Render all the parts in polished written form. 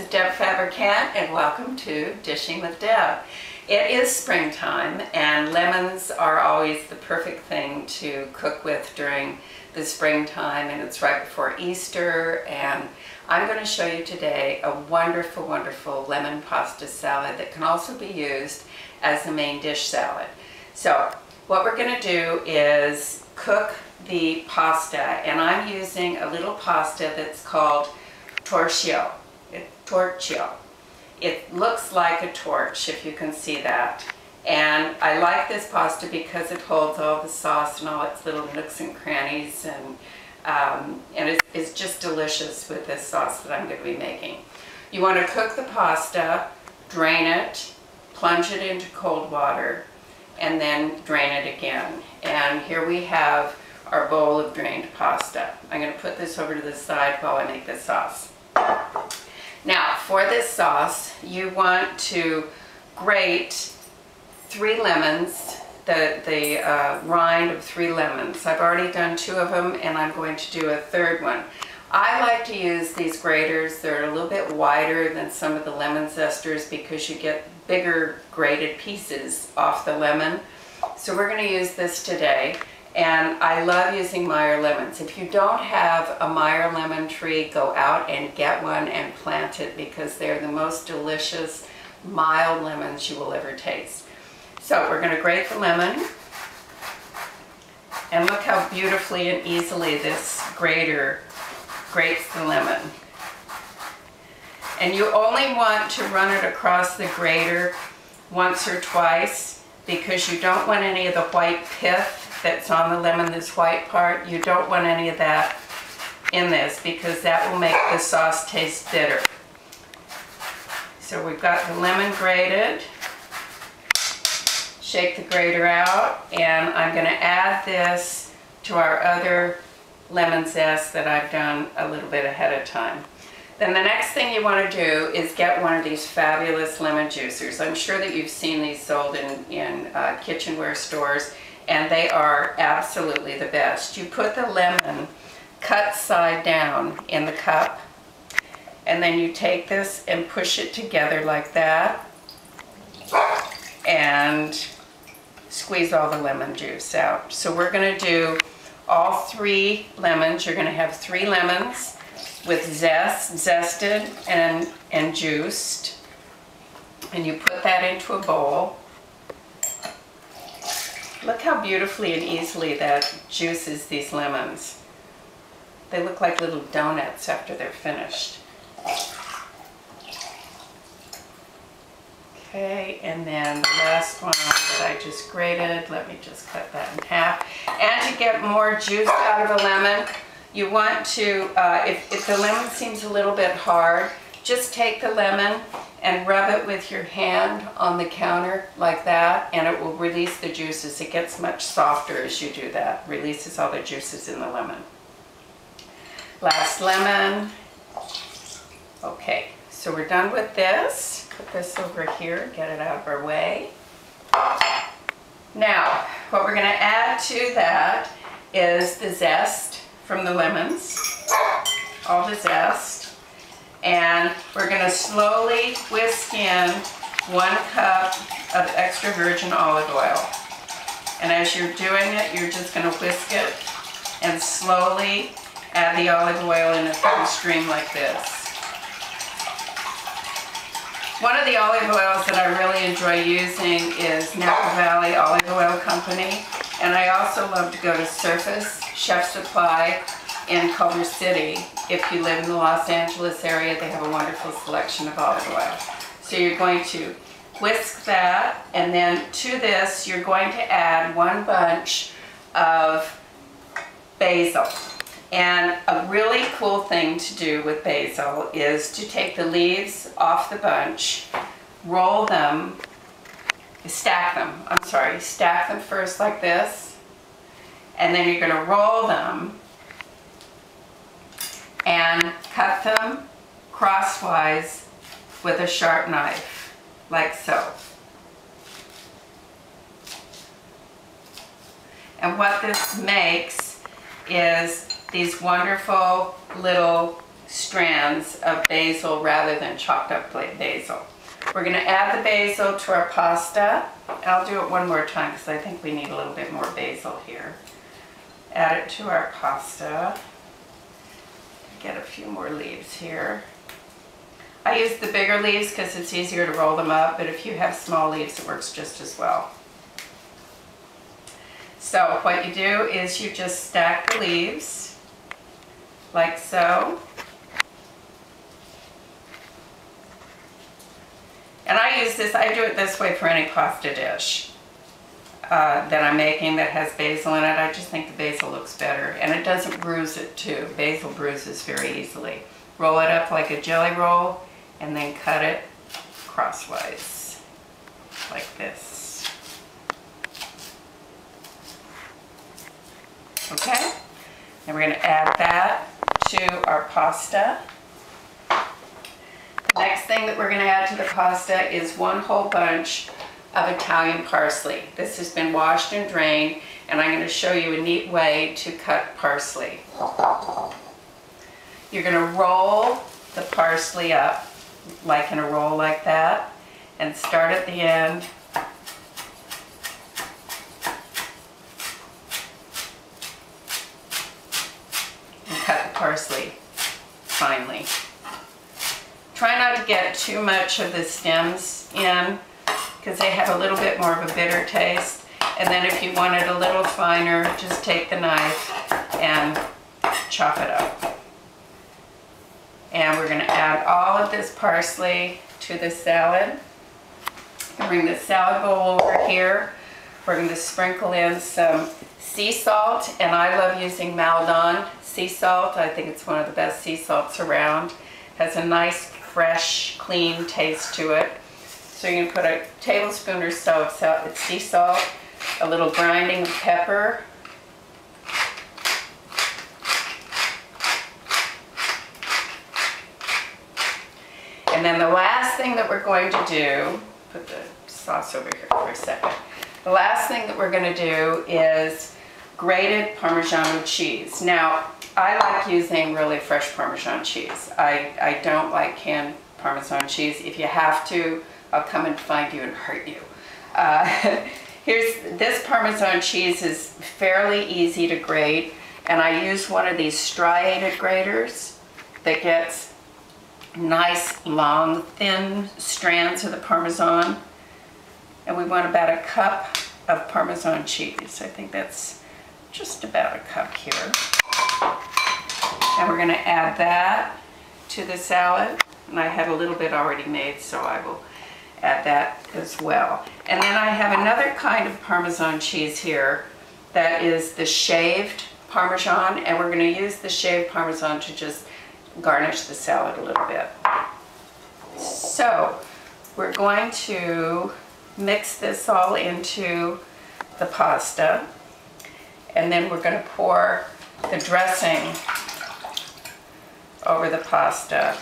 is Deb Fabricant, and welcome to Dishing with Deb. It is springtime, and lemons are always the perfect thing to cook with during the springtime, and it's right before Easter. And I'm going to show you today a wonderful, wonderful lemon pasta salad that can also be used as a main dish salad. So what we're going to do is cook the pasta, and I'm using a little pasta that's called torchio. It looks like a torch, if you can see that. And I like this pasta because it holds all the sauce and all its little nooks and crannies, and it's just delicious with this sauce that I'm going to be making. You want to cook the pasta, drain it, plunge it into cold water, and then drain it again. And here we have our bowl of drained pasta. I'm going to put this over to the side while I make the sauce. Now, for this sauce, you want to grate 3 lemons, the rind of 3 lemons. I've already done 2 of them, and I'm going to do a 3rd one. I like to use these graters. They're a little bit wider than some of the lemon zesters because you get bigger grated pieces off the lemon. So we're going to use this today. And I love using Meyer lemons. If you don't have a Meyer lemon tree, go out and get one and plant it, because they're the most delicious, mild lemons you will ever taste. So we're going to grate the lemon. And look how beautifully and easily this grater grates the lemon. And you only want to run it across the grater once or twice, because you don't want any of the white pith that's on the lemon, this white part. You don't want any of that in this, because that will make the sauce taste bitter. So we've got the lemon grated. Shake the grater out, and I'm going to add this to our other lemon zest that I've done a little bit ahead of time. Then the next thing you want to do is get one of these fabulous lemon juicers. I'm sure that you've seen these sold in kitchenware stores, and they are absolutely the best. You put the lemon cut side down in the cup, and then you take this and push it together like that, and squeeze all the lemon juice out. So we're going to do all 3 lemons. You're going to have 3 lemons with zested and juiced, and you put that into a bowl. Look how beautifully and easily that juices these lemons. They look like little donuts after they're finished. Okay, and then the last one that I just grated, let me just cut that in half. And to get more juice out of a lemon, you want to, if the lemon seems a little bit hard, just take the lemon and rub it with your hand on the counter like that, and it will release the juices. It gets much softer as you do that. Releases all the juices in the lemon. Last lemon. Okay, so we're done with this. Put this over here, get it out of our way. Now, what we're going to add to that is the zest from the lemons, all the zest, and we're going to slowly whisk in 1 cup of extra virgin olive oil. And as you're doing it, you're just going to whisk it and slowly add the olive oil in a thin stream like this. One of the olive oils that I really enjoy using is Napa Valley Olive Oil Company, and I also love to go to Surface Chef Supply in Culver City. If you live in the Los Angeles area, they have a wonderful selection of olive oil. So you're going to whisk that, and then to this you're going to add 1 bunch of basil. And a really cool thing to do with basil is to take the leaves off the bunch, roll them, stack them first like this, and then you're going to roll them and cut them crosswise with a sharp knife, like so. And what this makes is these wonderful little strands of basil rather than chopped up basil. We're going to add the basil to our pasta. I'll do it one more time because I think we need a little bit more basil here. Add it to our pasta. Get a few more leaves here. I use the bigger leaves because it's easier to roll them up, but if you have small leaves, it works just as well. So what you do is you just stack the leaves like so. And I do it this way for any pasta dish that I'm making that has basil in it. I just think the basil looks better, and it doesn't bruise it too. Basil bruises very easily. Roll it up like a jelly roll and then cut it crosswise like this. Okay? And we're going to add that to our pasta. Next thing that we're going to add to the pasta is one whole bunch of Italian parsley. This has been washed and drained, and I'm going to show you a neat way to cut parsley. You're going to roll the parsley up like in a roll like that, and start at the end and cut the parsley finely. Try not to get too much of the stems in because they have a little bit more of a bitter taste. And then if you want it a little finer, just take the knife and chop it up. And we're going to add all of this parsley to the salad. Bring the salad bowl over here. We're going to sprinkle in some sea salt, and I love using Maldon sea salt. I think it's one of the best sea salts around. Has a nice, fresh, clean taste to it. So you're going to put a tablespoon or so of sea salt, a little grinding of pepper, and then the last thing that we're going to do, put the sauce over here for a second. The last thing that we're going to do is grated Parmesan cheese. Now, I like using really fresh Parmesan cheese. I don't like canned Parmesan cheese. If you have to, I'll come and find you and hurt you. This Parmesan cheese is fairly easy to grate, and I use one of these striated graters that gets nice, long, thin strands of the Parmesan. And we want about a cup of Parmesan cheese. I think that's just about a cup here. And we're going to add that to the salad. And I had a little bit already made, so I will add that as well. And then I have another kind of Parmesan cheese here that is the shaved Parmesan, and we're going to use the shaved Parmesan to just garnish the salad a little bit. So we're going to mix this all into the pasta, and then we're going to pour the dressing over the pasta.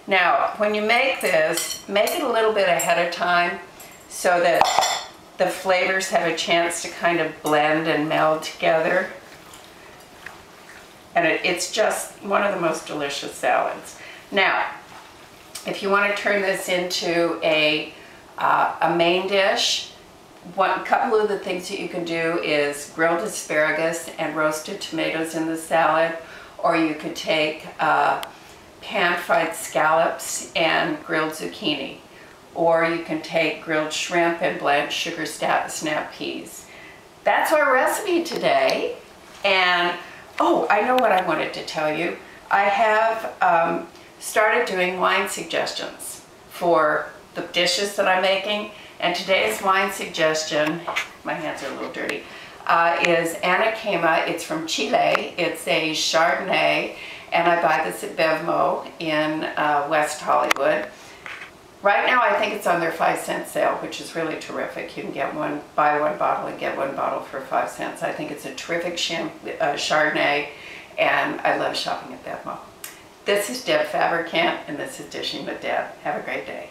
Now, when you make this, make it a little bit ahead of time so that the flavors have a chance to kind of blend and meld together. And it's just one of the most delicious salads. Now, if you want to turn this into a main dish, a couple of the things that you can do is grilled asparagus and roasted tomatoes in the salad, or you could take pan-fried scallops and grilled zucchini, or you can take grilled shrimp and blanched sugar snap peas. That's our recipe today. And oh, I know what I wanted to tell you. I have started doing wine suggestions for the dishes that I'm making, and today's wine suggestion, my hands are a little dirty, is Anaquema. It's from Chile. It's a Chardonnay, and I buy this at Bevmo in West Hollywood. Right now I think it's on their 5-cent sale, which is really terrific. You can get buy one bottle and get one bottle for 5 cents. I think it's a terrific Chardonnay, and I love shopping at Bevmo. This is Deb Fabricant, and this is Dishing with Deb. Have a great day.